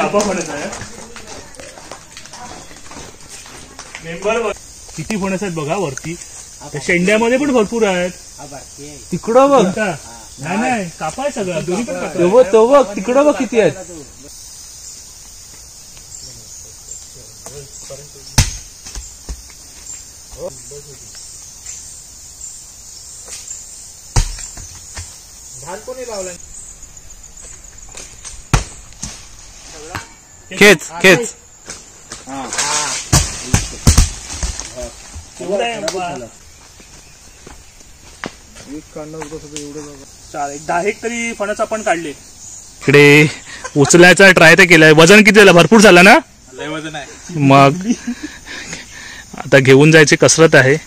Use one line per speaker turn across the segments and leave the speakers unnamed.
कापा फणस आहे मेंबर किती फणस आहेत बघा वरती. त्या शेंड्यामध्ये पण भरपूर आहेत.
तिकडं बघ.
नाही नाही कापाय सगळं दोन्ही पण कापा.
तो बघ तिकडं बघ किती आहेत.
धान कोणी लावलाय.
खेच खेच.
एक 10 तरी फणस आपण काढले.
इकडे उचलायचा ट्राय तर केलाय. वजन किती झालं. भरपूर झालं ना.
लय वजन आहे.
मग आता घेऊन जायची कसरत आहे.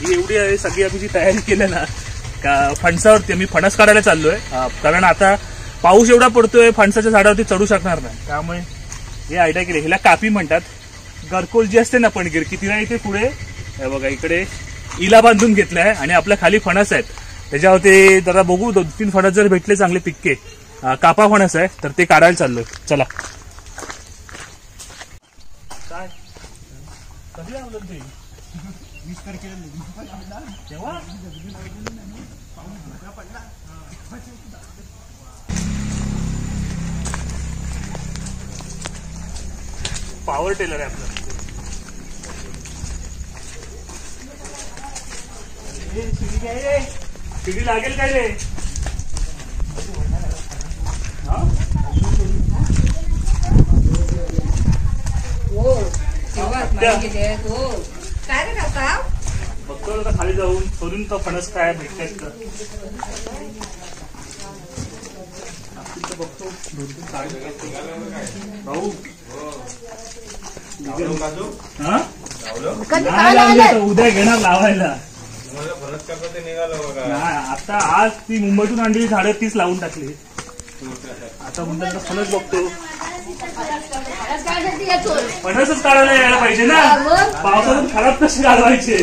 ही एवढी आहे सगळी आम्ही जी तयारी केली ना का फणसावरती आम्ही फणस काढायला चाललोय. कारण आता पाऊस एवढा पडतोय फणसाच्या झाडावरती चढू शकणार नाही. त्यामुळे हे आयडिया केली. हिला कापी म्हणतात. गरकोल जी असते ना पणगीर की तिला इथे पुढे बघा इकडे इला बांधून घेतलाय आणि आपल्या खाली फणस आहेत. त्याच्यावरती जरा बघू 2-3 फणस जर भेटले चांगले पिक्के कापा फणस आहे तर ते काढायला चाललोय. चला. काय कधी लावलं ते 20 तारखेला तेव्हा पॉवर टेलर आहे आपलं. शिडी लागेल काय रे. बघतो आता खाली जाऊन शोधून तो फणस काय भेटतात का बघतो. भाऊ उद्या घेणार लावायला. आता आज ती मुंबईतून आणलेली झाडं तीच लावून टाकली. आता म्हणतात फणस बघतो. फणसच काढायला यायला पाहिजे ना. पावसातून खराब कसे घालवायचे.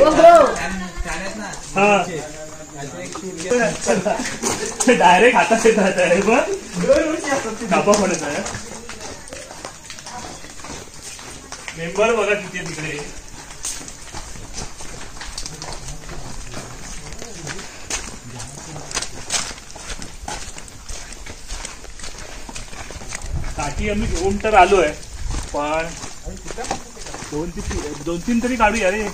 डायरेक्ट हातात येतात आहे. बघ कापा फणस आहे. मेंबर बघा किती तिकडे. काठी आम्ही घेऊन तर आलोय पण 2-3 तरी काढूया रे.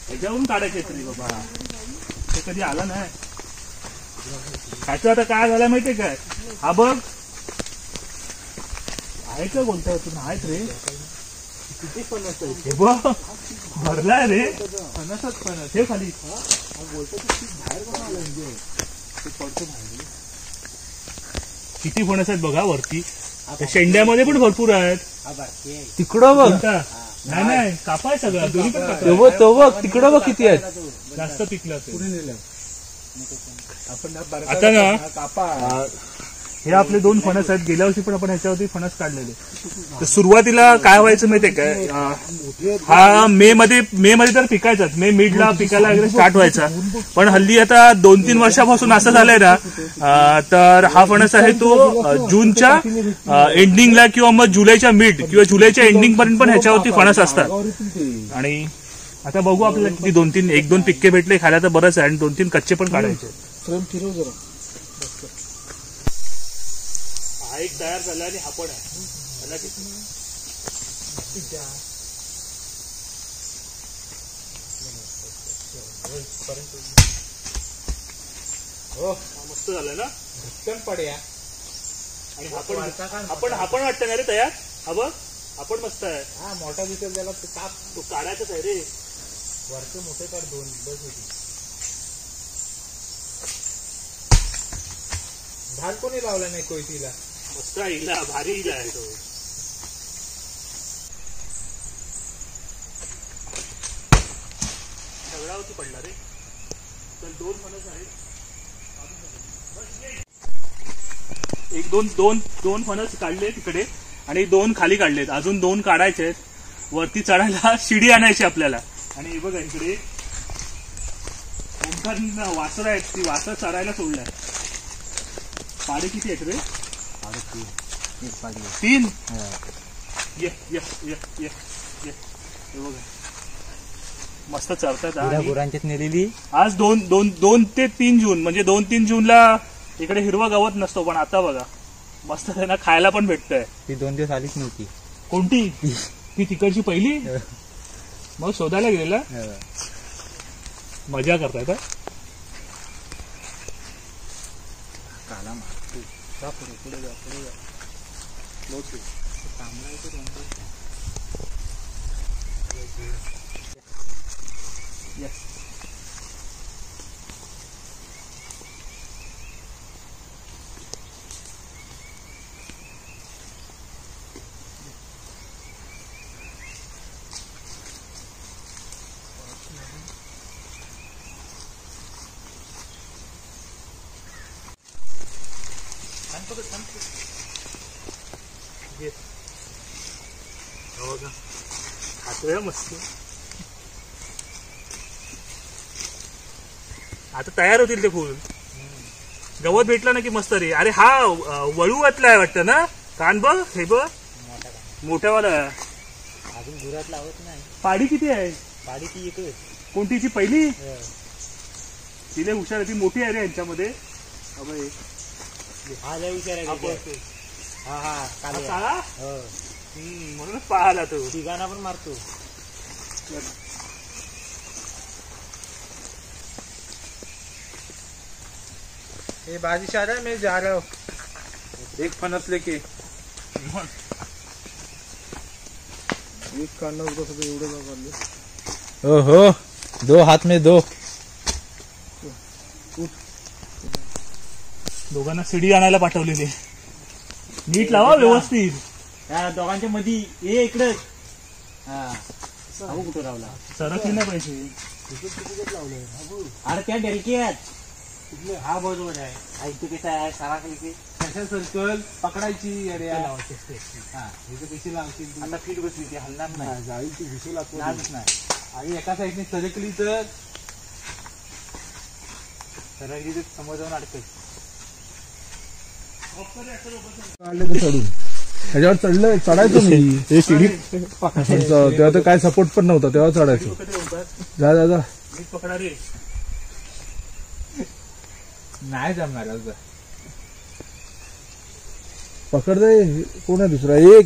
ह्याच्यावरून काढायचे तरी बाबा ते कधी आला नाही. ह्याचं आता काय झालं माहितीये काय. हा बघ आहे का बोलताय तुम्ही. आहेत रे किती फणस आहे. हे बघ भरलाय रे फणसच फणस. हे खाली किती फणस आहेत बघा वरती. त्या शेंड्यामध्ये पण भरपूर आहेत.
तिकडं बघ.
नाही नाही कापाय सगळं दोन्ही पण कापा.
तो बघ तिकडं बघ किती आहेत.
जास्त पिकलं आता ना. हे आपले 2 फणस आहेत. गेल्या वर्षी पण आपण ह्याच्यावरती फणस काढलेले. तर सुरुवातीला काय व्हायचं माहितीये काय. हा मे मध्ये तर पिकायचाच. मे मिडला पिकायला वगैरे स्टार्ट व्हायचा. पण हल्ली आता 2-3 वर्षापासून असं झालंय ना तर हा फणस आहे तो जूनच्या एंडिंगला किंवा मग जुलैच्या मिड किंवा जुलैच्या एंडिंग पर्यंत पण ह्याच्यावरती फणस असतात. आणि आता बघू आपल्याला किती 1-2 पिक्के भेटले खायला तर बरंच आहे. आणि 2-3 कच्चे पण काढायचे. हा एक तयार झाला आणि हा पण आहे. त्याला किती
हो
मस्त झालं ना.
धक्कन पड्या
आणि हा पण वाटतं ना रे तयार. हा बघ हा पण मस्त आहे.
हा मोठा दिसेल त्याला ते काप
तो काढायचाच आहे रे.
वरचे मोठे काढ 2 बस होती. झाड कोणी लावला नाही कोयतीला.
मस्त इला भारी इला आहे तो. सगळ्यावरती पडला रे. तर 2 फणस आहेत. एक दोन फणस काढले तिकडे आणि 2 खाली काढलेत. अजून 2 काढायचे आहेत. वरती चढायला शिडी आणायची आपल्याला. आणि हे बघा इकडे ओंकार वासर आहेत. ती वासर चढायला सोडलाय. पाडे किती आहेत रे. 3. ये ये ये ये ये हे बघा मस्त चढतात.
गुरांच्यात नेलेली
आज 2 ते 3 जून म्हणजे 2-3 जूनला इकडे हिरवा गवत नसतो. पण आता बघा मस्त त्यांना खायला पण भेटतंय.
ती 2 दिवस आलीच नव्हती.
कोणती ती तिकडची पहिली. मग शोधायला गेलेला. मजा करताय का.
काला मारतो का पुढे जा
Yes. खातोय मस्त. आता तयार होतील ते फुल. गवत भेटलं ना की मस्त रे. अरे हा वळूवातला आहे वाटतं ना. कान बघ हे बघ मोठ्यावाला.
अजून गुरात लावत नाही.
पाडी किती आहे.
पाडी ती एकच.
कोणतीची पहिली. तिला हुशार आहे. ती मोठी आहे रे यांच्यामध्ये.
हा लय हुशार आहे. हा हा
काळा
हो
म्हणूनच पाहाला तो.
तिघांना पण मारतो. ये बारिश आ रहा है मैं जा रहा हूँ. एक फणस लेके एक काढणं होतं सगळं एवढं काढलं. ओहो 2 हात में 2.
दोघांना शिडी आणायला पाठवलेली. नीट लावा व्यवस्थित.
या दोघांच्या मध्ये ये इकडे. हा कुठं लावला.
सरकली नाही पाहिजे.
अरे त्या डेलकी आहेत. हा बरोबर आहे. ऐकतो कसं आहे सारा खाली कशा सर्कल पकडायची. अरे हा इथं कशी लावतील. आता फीट बसली ती हलणार नाही. जाईल ती घुसू लागत नाही. आणि एका साईडने सरकली तर सरकली तर समोर जाऊन अडकत.
चढून त्याच्यावर चढायचो मी. हे शिडी तेव्हा तर काय सपोर्ट पण नव्हता. तेव्हा चढायचो. जा जा जा
पकडा रे.
नाही जमणार.
पकड दे. कोण आहे दुसरा. एक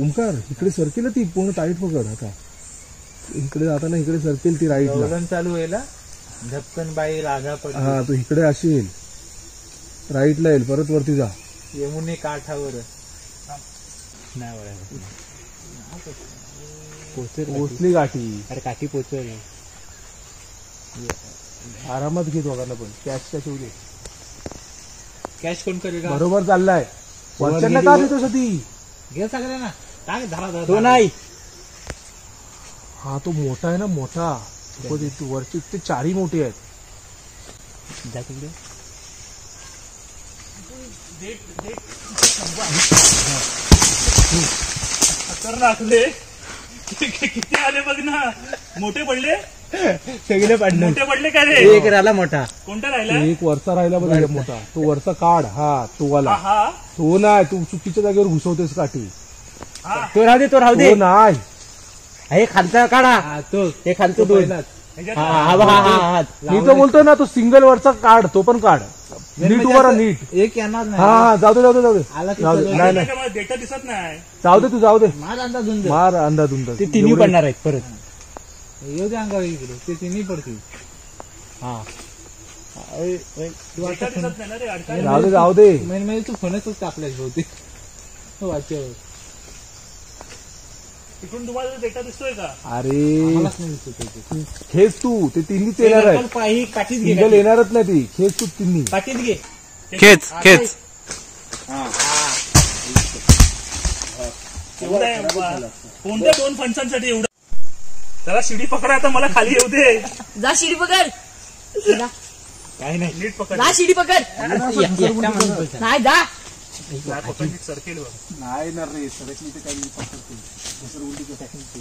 ओंकार इकडे सरकेल ती पूर्ण टाईट पकड. आता इकडे जाताना इकडे सरकेल ती राईटला.
चालू व्हायला धपकन बाई रागा पड.
हा तू इकडे अशी येईल. राईटला येईल. परत वरती जा.
यमुने काठावर नाही वळायला.
पोचली गाठी.
अरे काठी पोचल.
आरामात घेत दोघांना पण. कॅश येऊ दे.
कॅश कोण करेल.
बरोबर चाललाय. वरच्यांना का देतोस ती.
घे सगळ्यांना काय झाला तो नाही.
हा तो मोठा आहे ना मोठा. वरची ते 4ही मोठी आहेत.
जा तिकडे.
खतरनाक रे. किती आले बघ ना. मोठे पडले.
सगळे पडले.
मोठे पडले का रे.
एक राहिला मोठा.
कोणता राहिला.
एक वरचा राहिला बघ मोठा. तो वरचा काढ. हा तो वाला.
हा
तो नाही. तू चुकीच्या जागेवर घुसवतेस काठी.
तो राहू दे. तो राहू दे.
तो नाही.
हे खालचा काढा. तो हे खालचं 2.
मी तो बोलतोय ना, तो सिंगल वरचा काढ, तो पण काढ, नीट उभा राहा, नीट.
एक येणार नाही.
हा जाऊ दे जाऊ दे जाऊ दे
आला की
जाऊ दे.
चलो.
नाही नाही
त्याच्यामुळे डेटा दिसत नाही.
जाऊ दे, तू जाऊ दे,
माझा अंदाज होऊन
मार अंदाज उंदाज.
ते तिन्ही पडणार आहेत परत. येऊ दे अंगावर इकडे, ते तिन्ही पडतील. हा
डेटा दिसत नाही ना रे, अडकायला.
जाऊ दे जाऊ दे.
मेन म्हणजे तू फणसच टाकलाय बहुतेक वाच्यावर.
तिकडून तुम्हाला डेटा दिसतोय का?
अरे
मलाच नाही दिसत ते.
खेच तू, ते तिन्हीच येणार आहेत,
काठीच
सिंगल
घे,
येणारच नाही ती. खेच तू तिन्ही.
काठीच घे.
खेच खेच.
एवढं आहे बाबा. कोणत्या 2 फणसांसाठी एवढं? त्याला शिडी पकडा, आता मला खाली येऊ दे.
जा शिडी पकड. जा
काय नाही.
नीट पकड.
जा शिडी पकड.
एकटा माणूस बसा.
नाही जा.
नाही पकड, नीट सरकेल बघ.
नाही ना रे, सरकली तर काही पकडते. घसरगुंडीचं टाकून ते.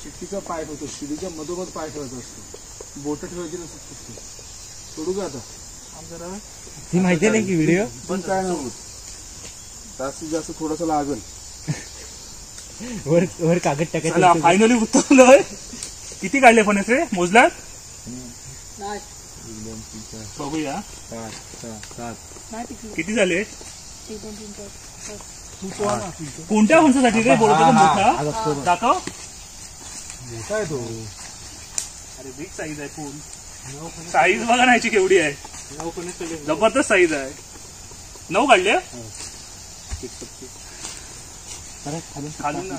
शिट्टीचा पाय होतो, शिडीच्या मधोमध पाय ठेवायचा असतो, बोट ठेवायची नसत. सोडू का आता?
ती माहिती नाही की व्हिडिओ
पण काय नाही होत, जास्तीत जास्त थोडस लागल.
वर वर कागद
चला
टाकायचं.
फायनली उतरलोय. किती काढले फणस रे, मोजलात? बघूया किती झाले. कोणत्या फणसासाठी रे बोलतो का? मोठा दाखव.
मोठा आहे तो.
अरे बिग साईज आहे फुल. साईज बघा नाहीची केवढी आहे, जबरदस्त साईज आहे. 9 काढले खालून ना.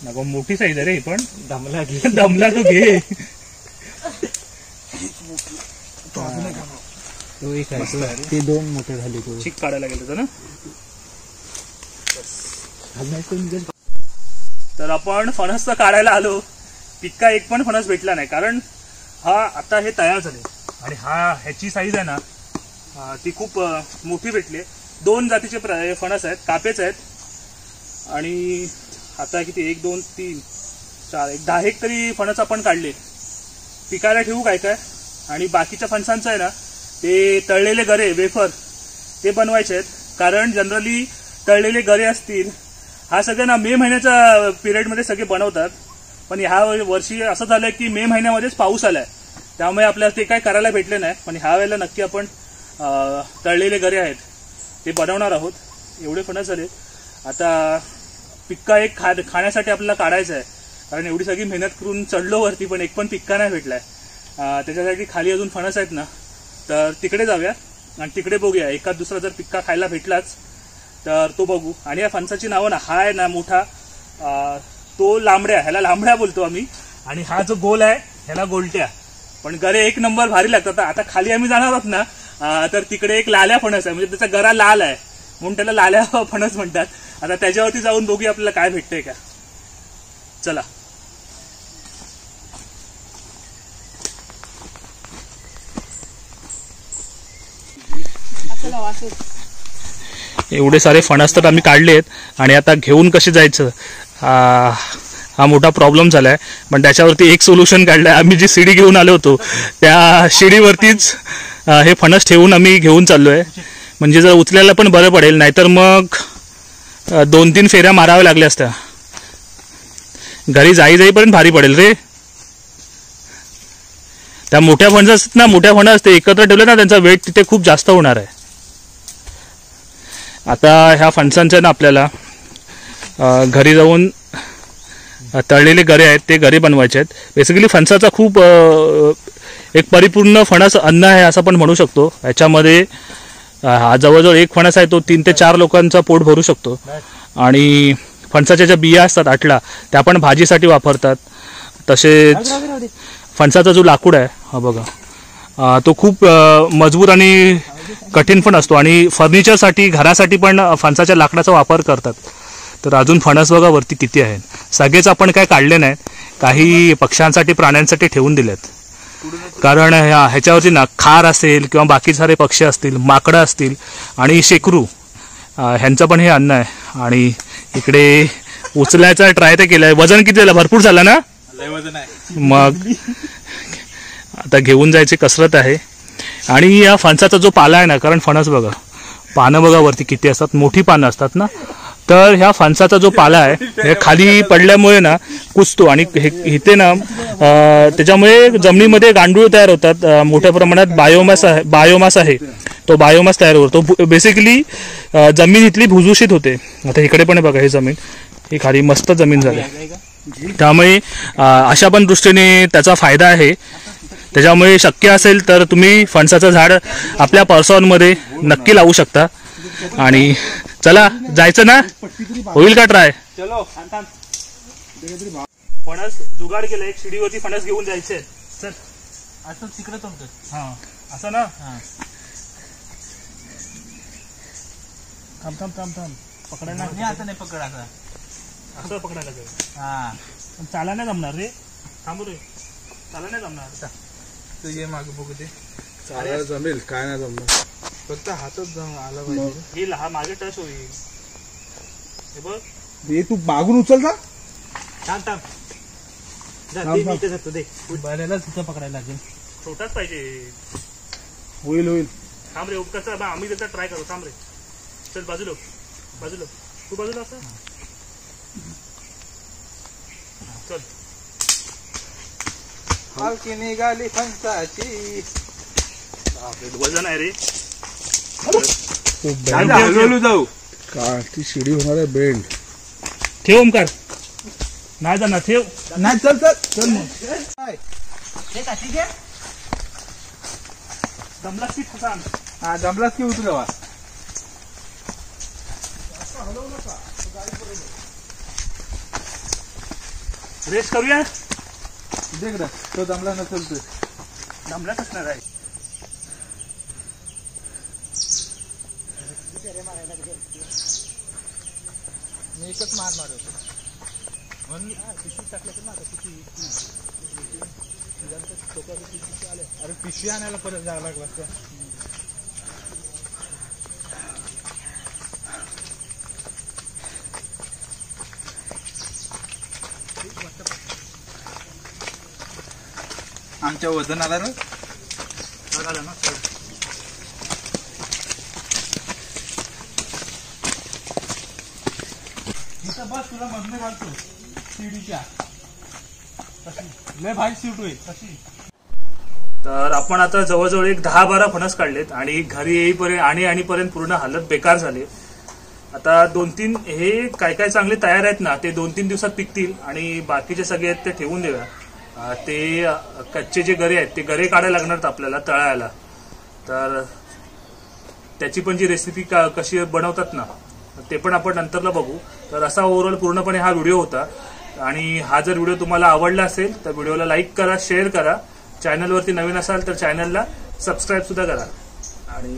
नको, मोठी साईज आहे रे ही पण.
दमला घे.
दमला तो घे.
तो एक आहे, ते 2 मोठे झाले. तो
चिक काढायला गेलं होतं ना. तर आपण फणस तर काढायला आलो, पिक्का एक पण फणस भेटला नाही. कारण हा आता हे तयार झाले आणि ह्याची साईज आहे ना, ती खूप मोठी भेटली. 2 जातीचे फणस आहेत, कापेच आहेत. आणि आता किती 1 2 3 4 एक 10 एक तरी फणस आपण काढले. पिकायला ठेवू काय काय. आणि बाकीच्या फणसांचं आहे ना, ते तळलेले गरे वेफर ते बनवायचे आहेत. कारण जनरली तळलेले गरे असतील, हा सगळं ना मे महिन्याच्या पिरियडमध्ये सगळे बनवतात. पण ह्या वर्षी असं झालंय की मे महिन्यामध्येच पाऊस आलाय, त्यामुळे आपल्याला ते काय करायला भेटले नाही. पण ह्या वेळेला नक्की आपण तळलेले गरे आहेत ते बनवणार आहोत. एवढे फणस झाले. आता पिक्का एक खाण्यासाठी आपल्याला काढायचा आहे. कारण एवढी सगळी मेहनत करून चढलो वरती, पण एक पण पिक्का नाही भेटलाय. त्याच्यासाठी खाली अजून फणस आहेत ना, तर तिकडे जाऊया आणि तिकडे बघूया. एखाद दुसरा जर पिक्का खायला भेटलाच तर तो बघू. आणि या फणसाची नावं ना, हा आहे ना मोठा, तो लांबड्या, ह्याला लांबड्या बोलतो आम्ही. आणि हा जो गोल आहे ह्याला गोलट्या. पण गरे एक नंबर भारी लागतात. आता खाली आम्ही जाणार आहोत ना, तर तिकडे एक लाल्या फणस आहे, म्हणजे त्याचा गरा लाल आहे म्हणून त्याला लाल्या फणस म्हणतात. आता त्याच्यावरती जाऊन बघूया आपल्याला काय भेटतंय का. चला.
एवढे सारे फणस तर आम्ही काढलेत आणि आता घेऊन कसे जायचं हा मोठा प्रॉब्लेम झालाय. पण त्याच्यावरती एक सोल्युशन काढलंय. आम्ही जी शिडी घेऊन आलो होतो त्या शिडीवरतीच हे फणस ठेवून आम्ही घेऊन चाललोय. म्हणजे जर उचलायला पण बरं पडेल, नाहीतर मग 2-3 फेऱ्या माराव्या लागल्या असत्या. घरी जाईपर्यंत भारी पडेल रे. त्या मोठ्या फणस असतात ना, मोठ्या फणस ते एकत्र ठेवले ना, त्यांचा वेट तिथे खूप जास्त होणार आहे. आता ह्या फणसांच्या ना आपल्याला घरी जाऊन तळलेले गरे आहेत ते गरे बनवायचे आहेत. बेसिकली फणसाचा खूप एक परिपूर्ण फणस अन्न आहे असं पण म्हणू शकतो. ह्याच्यामध्ये हा जवळजवळ एक फणस आहे तो 3 ते 4 लोकांचा पोट भरू शकतो. आणि फणसाच्या ज्या बिया असतात आटला, त्या पण भाजीसाठी वापरतात. तसेच फणसाचा जो लाकूड आहे हा बघा, तो खूप मजबूत आणि कठीण पण असतो. आणि फर्निचरसाठी घरासाठी पण फणसाच्या लाकडाचा वापर करतात. तर अजून फणस बघा वरती किती आहेत. सगळेच आपण काय काढले नाहीत, काही पक्ष्यांसाठी प्राण्यांसाठी ठेवून दिलेत. कारण ह्याच्यावरती ना खार असेल किंवा बाकी सारे पक्षी असतील, माकडं असतील आणि शेकरू, ह्यांचं पण हे अन्न आहे. आणि इकडे उचलायचा ट्राय तर केलाय. वजन किती झालं? भरपूर झालं ना?
लय वजन आहे.
मग आता घेऊन जायची कसरत आहे. आणि या फणसाचा जो पाला आहे ना, कारण फणस बघा, पानं बघा वरती किती असतात, मोठी पानं असतात ना, तर ह्या फणसाचा जो पाला आहे हे खाली पडल्यामुळे ना कुजतो आणि इथे ना त्याच्यामुळे जमिनीमध्ये गांडूळ तयार होतात. मोठ्या प्रमाणात बायोमास आहे तो बायोमास तयार होतो. बेसिकली जमीन इथली भुसभुशीत होते. आता इकडे पण बघा, ही जमीन ही खाली मस्त जमीन झाली, त्यामुळे अशा पण दृष्टीने त्याचा फायदा आहे. त्याच्यामुळे शक्य असेल तर तुम्ही फणसाचं झाड आपल्या पर्सॉनमध्ये नक्की लावू शकता. आणि चला जायचं ना, होईल का ट्राय?
चलो
फणस जुगाड केलं, एक शिडीवरती फणस घेऊन जायचे. चल
असं तिकडे तुमचं.
हा असं ना.
हा.
थांब थांब थांब थांब, पकडायला
नाही आता नाही पकडायचा.
असं पकडायला लागेल.
हा
पण चाला नाही जमणार रे. थांब रे, चाला नाही जमणार.
तू ये मागे बघू दे.
चालायला जमेल, काय नाही जमणार.
फक्त हातच आला पाहिजे.
हे लहा मागे टच होईल. हे बघ,
हे तू मागून उचलता.
थांब थांब.
थांब, थांब.
इथे जातो दे. बैलाला तिथं पकडायला लागेल.
छोटाच पाहिजे.
होईल होईल.
थांब रे, उपकरचा आम्ही त्याचा ट्राय करू. थांब रे, चल बाजूला बाजूला, तू बाजूला असं. चल,
पालखी निघाली फणसाची.
वजन आहे रे.
हळूहळू जाऊ.
काय ती शिडी होणार आहे बेंड.
ठेव ओमकार, नाही जाणार, ठेव.
नाही चल चल चल.
जमला की सांग.
हा जमलाच की उतरवा.
रेस करूया.
देख रे, तो जमला नसेल तर
जमलाच असणार आहे.
मी एकच मार मारतो. अरे पिशवी आणायला परत जावं लागलं. आमच्या वजनाला रे
झालं ना. चल.
इथं बस, तुला मधले घालतो शिडीच्या. लय भाई सीट होईल कशी.
तर आपण आता जवळजवळ एक 10-12 फणस काढलेत आणि घरी येईपर्यंत आणीपर्यंत पूर्ण हालत बेकार झाली. आता 2-3 हे काय काय चांगले तयार आहेत ना, ते 2-3 दिवसात पिकतील आणि बाकीचे सगळे आहेत ते ठेवून देऊया. ते कच्चे जे गरे आहेत ते गरे काढायला लागणार आहेत आपल्याला तळायला. तर त्याची पण जी रेसिपी कशी बनवतात ना, ते पण आपण नंतरला बघू. तर असा ओव्हरऑल पूर्णपणे हा व्हिडिओ होता. आणि हा जर व्हिडिओ तुम्हाला आवडला असेल तर व्हिडिओला लाईक करा, शेअर करा. चॅनलवरती नवीन असाल तर चॅनलला सबस्क्राईब सुद्धा करा. आणि